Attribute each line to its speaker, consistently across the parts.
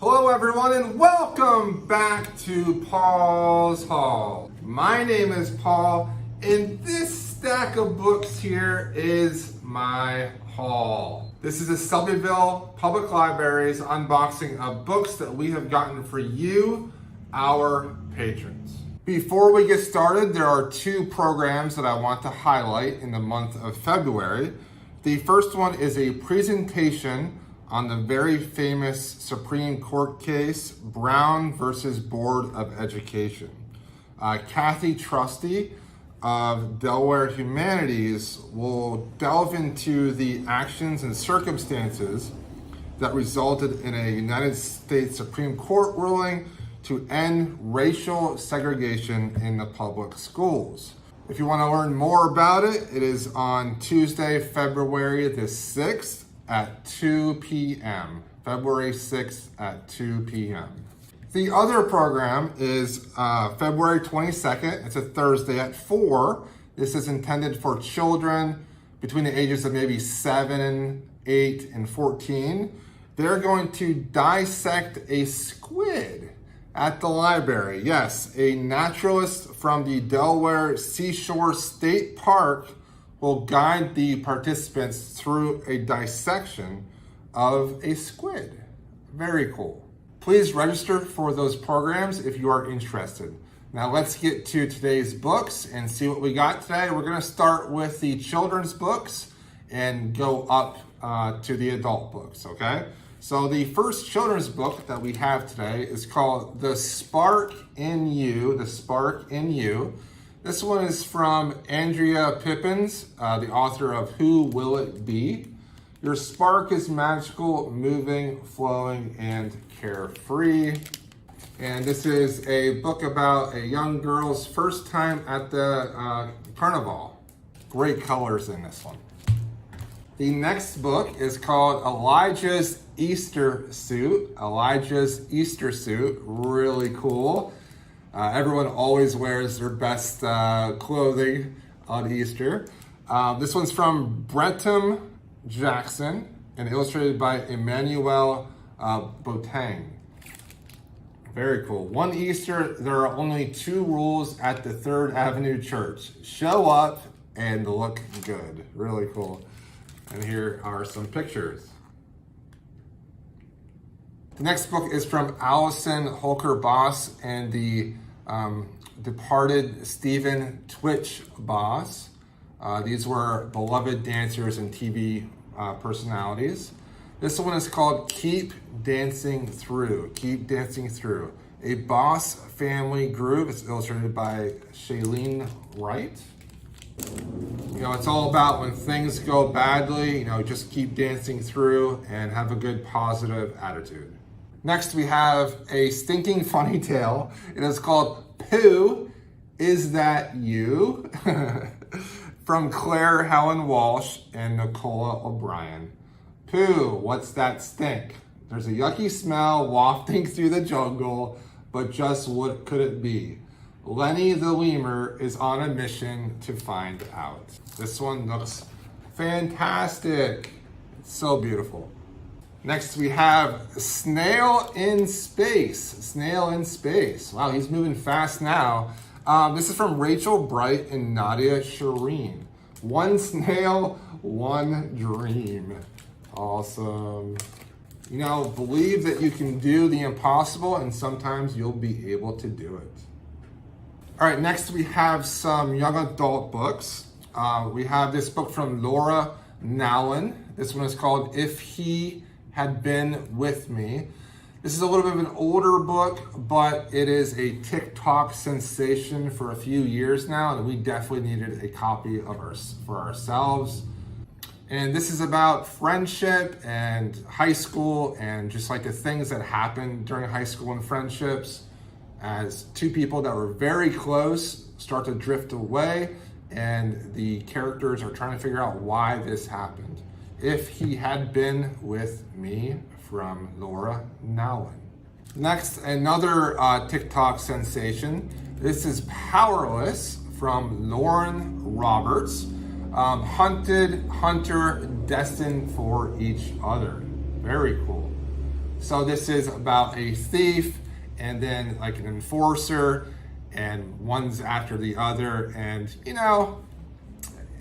Speaker 1: Hello everyone and welcome back to Paul's Haul. My name is Paul and this stack of books here is my haul. This is a Selbyville Public Library's unboxing of books that we have gotten for you, our patrons. Before we get started, there are two programs that I want to highlight in the month of February. The first one is a presentation on the very famous Supreme Court case, Brown versus Board of Education. Kathy Trusty of Delaware Humanities will delve into the actions and circumstances that resulted in a United States Supreme Court ruling to end racial segregation in the public schools. If you want to learn more about it, it is on Tuesday, February the 6th at 2 p.m. February 6th at 2 p.m. The other program is February 22nd. It's a Thursday at 4. This is intended for children between the ages of maybe 7, 8, and 14. They're going to dissect a squid at the library. Yes, a naturalist from the Delaware Seashore State Park will guide the participants through a dissection of a squid. Very cool. Please register for those programs if you are interested. Now let's get to today's books and see what we got today. We're gonna start with the children's books and go up to the adult books, okay? So the first children's book that we have today is called The Spark in You, The Spark in You. This one is from Andrea Pippins, the author of Who Will It Be? Your spark is magical, moving, flowing, and carefree. And this is a book about a young girl's first time at the carnival. Great colors in this one. The next book is called Elijah's Easter Suit. Elijah's Easter Suit, really cool. Everyone always wears their best clothing on Easter. This one's from Brentum Jackson and illustrated by Emmanuel Botang. Very cool. One Easter, there are only 2 rules at the 3rd Avenue Church. Show up and look good. Really cool. And here are some pictures. The next book is from Allison Holker Boss and the departed Stephen Twitch Boss. These were beloved dancers and TV personalities. This one is called Keep Dancing Through. Keep Dancing Through. A Boss Family Group. It's illustrated by Shailene Wright. You know, it's all about when things go badly, you know, just keep dancing through and have a good positive attitude. Next, we have a stinking funny tale. It is called Pooh, Is That You? From Claire Helen Walsh and Nicola O'Brien. Pooh, what's that stink? There's a yucky smell wafting through the jungle, but just what could it be? Lenny the lemur is on a mission to find out. This one looks fantastic. It's so beautiful. Next we have Snail in Space. Snail in Space. Wow, he's moving fast now. This is from Rachel Bright and Nadia Shireen. One snail, one dream. Awesome. You know, believe that you can do the impossible and sometimes you'll be able to do it. All right, next we have some young adult books. We have this book from Laura Nowlin. This one is called If He Had Been With Me. This is a little bit of an older book, but it is a TikTok sensation for a few years now, and we definitely needed a copy of for ourselves. And this is about friendship and high school and just like the things that happen during high school and friendships as 2 people that were very close start to drift away, and the characters are trying to figure out why this happened. If He Had Been With Me, from Laura Nowlin. Next, another TikTok sensation. This is Powerless from Lauren Roberts. Hunted, Hunter, Destined for Each Other. Very cool. So this is about a thief and then like an enforcer, and one's after the other, and you know,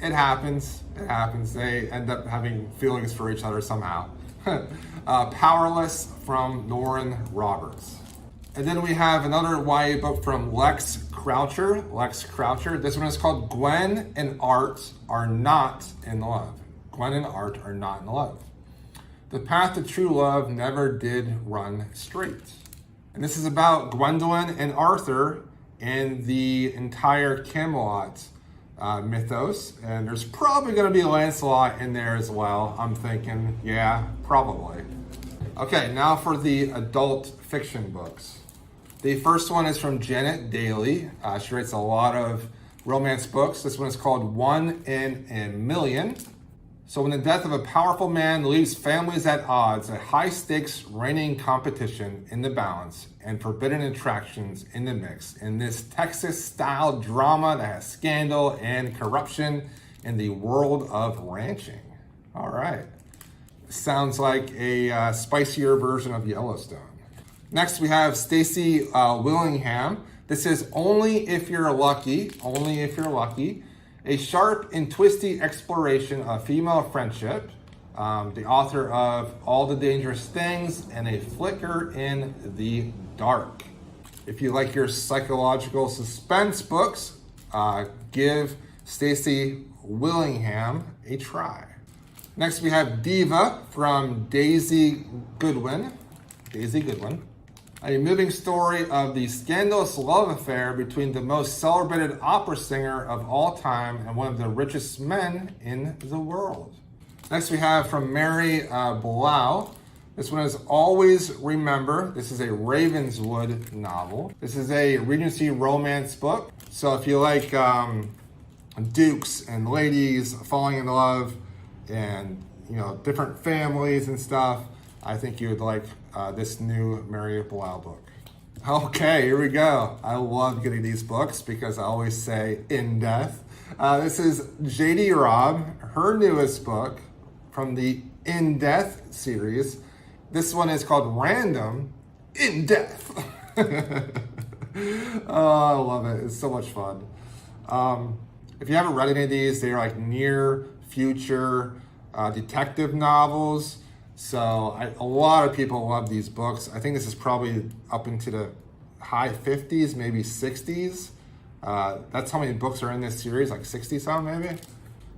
Speaker 1: it happens. It happens. They end up having feelings for each other somehow. Powerless from Norrin Roberts. And then we have another YA book from Lex Croucher. Lex Croucher. This one is called Gwen and Art Are Not in Love. Gwen and Art Are Not in Love. The path to true love never did run straight. And this is about Gwendolyn and Arthur and the entire Camelot mythos. And there's probably going to be Lancelot in there as well. I'm thinking, yeah, probably. Okay, now for the adult fiction books. The first one is from Janet Daly. She writes a lot of romance books. This one is called 1 in a Million. So when the death of a powerful man leaves families at odds, a high-stakes reigning competition in the balance and forbidden attractions in the mix in this Texas-style drama that has scandal and corruption in the world of ranching. All right. Sounds like a spicier version of Yellowstone. Next, we have Stacy Willingham. This is Only If You're Lucky. Only If You're Lucky. A sharp and twisty exploration of female friendship. The author of All the Dangerous Things and A Flicker in the Dark. If you like your psychological suspense books, give Stacy Willingham a try. Next, we have Diva from Daisy Goodwin. Daisy Goodwin. A moving story of the scandalous love affair between the most celebrated opera singer of all time and one of the richest men in the world. Next we have from Mary Blau. This one is Always Remember. This is a Ravenswood novel. This is a Regency romance book. So if you like dukes and ladies falling in love and, you know, different families and stuff, I think you would like this new Mary Blau book. Okay, here we go. I love getting these books because I always say in death. This is J.D. Robb, her newest book from the In Death series. This one is called Random in Death. Oh, I love it. It's so much fun. If you haven't read any of these, they're like near future detective novels. So a lot of people love these books. I think this is probably up into the high 50s, maybe 60s. That's how many books are in this series, like 60 some maybe.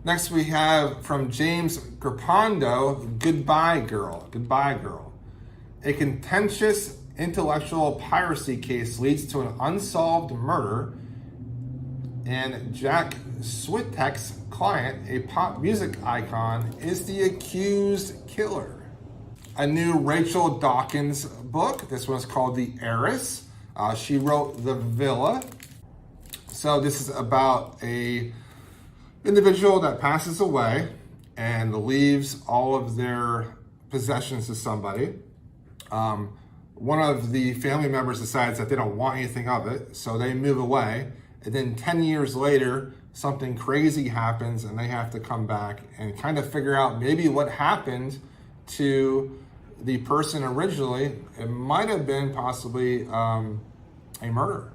Speaker 1: Next we have from James Grapondo, Goodbye Girl. Goodbye Girl. A contentious intellectual piracy case leads to an unsolved murder, and Jack Switek's client, a pop music icon, is the accused killer. A new Rachel Dawkins book. This one's called The Heiress. She wrote The Villa. So this is about a individual that passes away and leaves all of their possessions to somebody. One of the family members decides that they don't want anything of it, so they move away. And then 10 years later, something crazy happens and they have to come back and kind of figure out maybe what happened to the person originally. It might have been possibly a murder.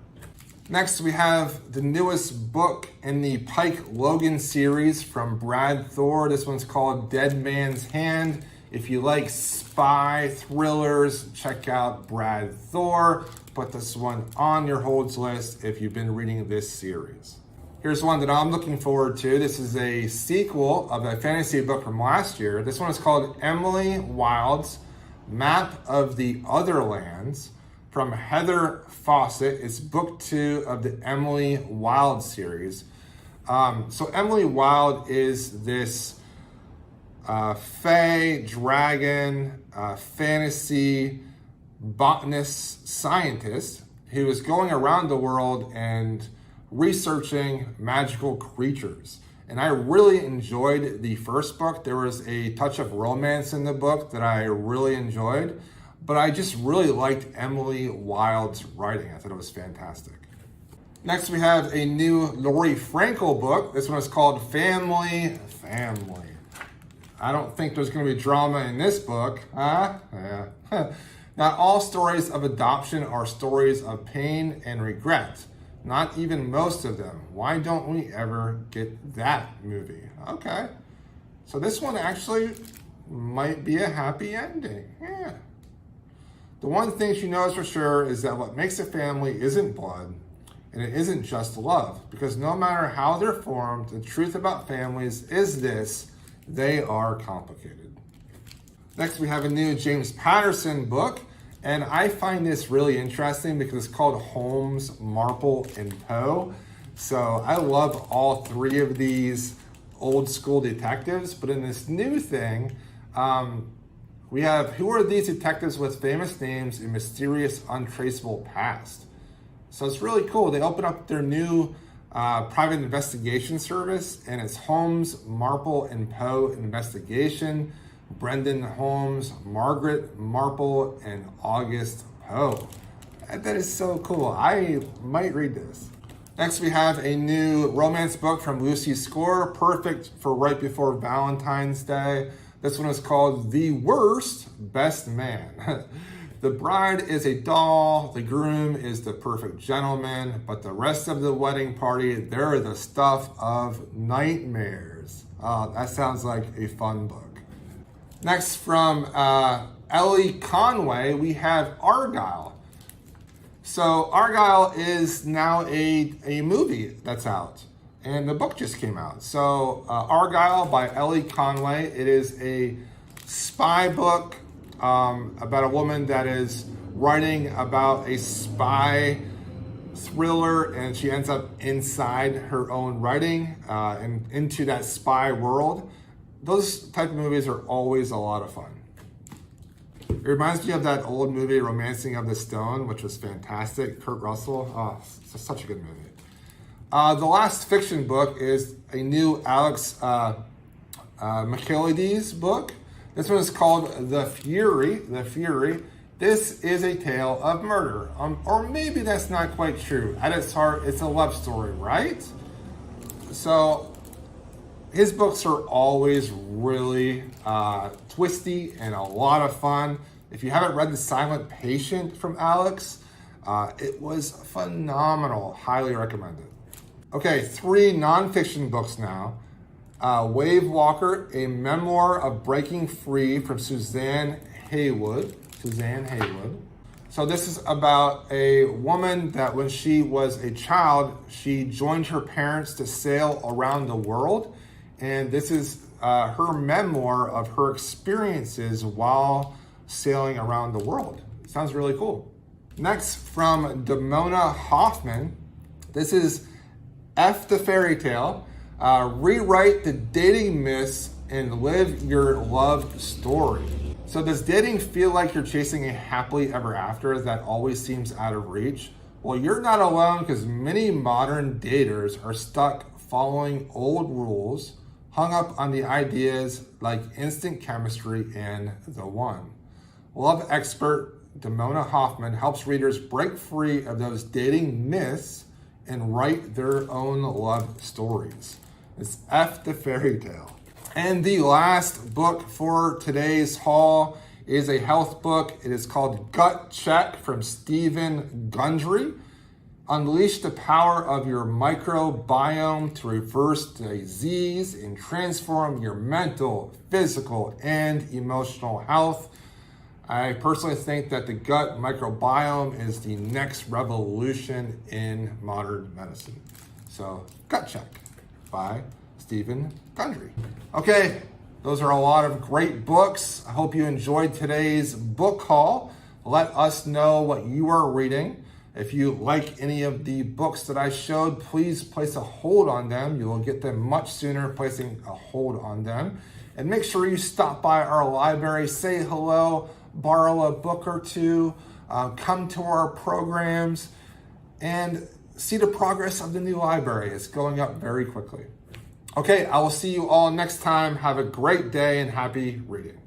Speaker 1: Next, we have the newest book in the Pike Logan series from Brad Thor. This one's called Dead Man's Hand. If you like spy thrillers, check out Brad Thor. Put this one on your holds list if you've been reading this series. Here's one that I'm looking forward to. This is a sequel of a fantasy book from last year. This one is called Emily Wilde's Map of the Other Lands from Heather Fawcett. It's book 2 of the Emily Wilde series. So Emily Wilde is this fae, dragon, fantasy botanist scientist who is going around the world and researching magical creatures. And I really enjoyed the first book. There was a touch of romance in the book that I really enjoyed, but I just really liked Emily Wilde's writing. I thought it was fantastic. Next, we have a new Lori Frankel book. This one is called Family. I don't think there's going to be drama in this book. Yeah. Not all stories of adoption are stories of pain and regret. Not even most of them. Why don't we ever get that movie? Okay. So this one actually might be a happy ending. Yeah. The one thing she knows for sure is that what makes a family isn't blood, and it isn't just love. Because no matter how they're formed, the truth about families is this: they are complicated. Next, we have a new James Patterson book. And I find this really interesting because it's called Holmes, Marple, and Poe. So I love all three of these old school detectives. But in this new thing, we have, who are these detectives with famous names and mysterious, untraceable past? So it's really cool. They open up their new private investigation service, and it's Holmes, Marple, and Poe Investigation. Brendan Holmes, Margaret Marple, and August Poe. That is so cool. I might read this. Next, we have a new romance book from Lucy Score, perfect for right before Valentine's Day. This one is called The Worst Best Man. The bride is a doll, the groom is the perfect gentleman, but the rest of the wedding party, they're the stuff of nightmares. That sounds like a fun book. Next, from Ellie Conway, we have Argylle. So Argylle is now a movie that's out, and the book just came out. So Argylle by Ellie Conway. It is a spy book about a woman that is writing about a spy thriller, and she ends up inside her own writing and into that spy world. Those type of movies are always a lot of fun. It reminds me of that old movie, Romancing of the Stone, which was fantastic. Kurt Russell, it's such a good movie. The last fiction book is a new Alex Michaelides book. This one is called The Fury. The Fury. This is a tale of murder. Or maybe that's not quite true. At its heart, it's a love story, right? So his books are always really twisty and a lot of fun. If you haven't read The Silent Patient from Alex, it was phenomenal. Highly recommended. Okay, 3 nonfiction books now. Wave Walker, a memoir of breaking free from Suzanne Haywood. So this is about a woman that when she was a child, she joined her parents to sail around the world. And this is her memoir of her experiences while sailing around the world. Sounds really cool. Next, from Damona Hoffman, this is F the Fairy Tale. Rewrite the dating myths and live your love story. So does dating feel like you're chasing a happily ever after that always seems out of reach? Well, you're not alone, because many modern daters are stuck following old rules, hung up on the ideas like instant chemistry and the one. Love expert Damona Hoffman helps readers break free of those dating myths and write their own love stories. It's F the Fairy Tale. And the last book for today's haul is a health book. It is called Gut Check from Stephen Gundry. Unleash the power of your microbiome to reverse disease and transform your mental, physical, and emotional health. I personally think that the gut microbiome is the next revolution in modern medicine. So, Gut Check by Stephen Gundry. Okay, those are a lot of great books. I hope you enjoyed today's book haul. Let us know what you are reading. If you like any of the books that I showed, please place a hold on them. You will get them much sooner placing a hold on them. And make sure you stop by our library, say hello, borrow a book or two, come to our programs, and see the progress of the new library. It's going up very quickly. Okay, I will see you all next time. Have a great day and happy reading.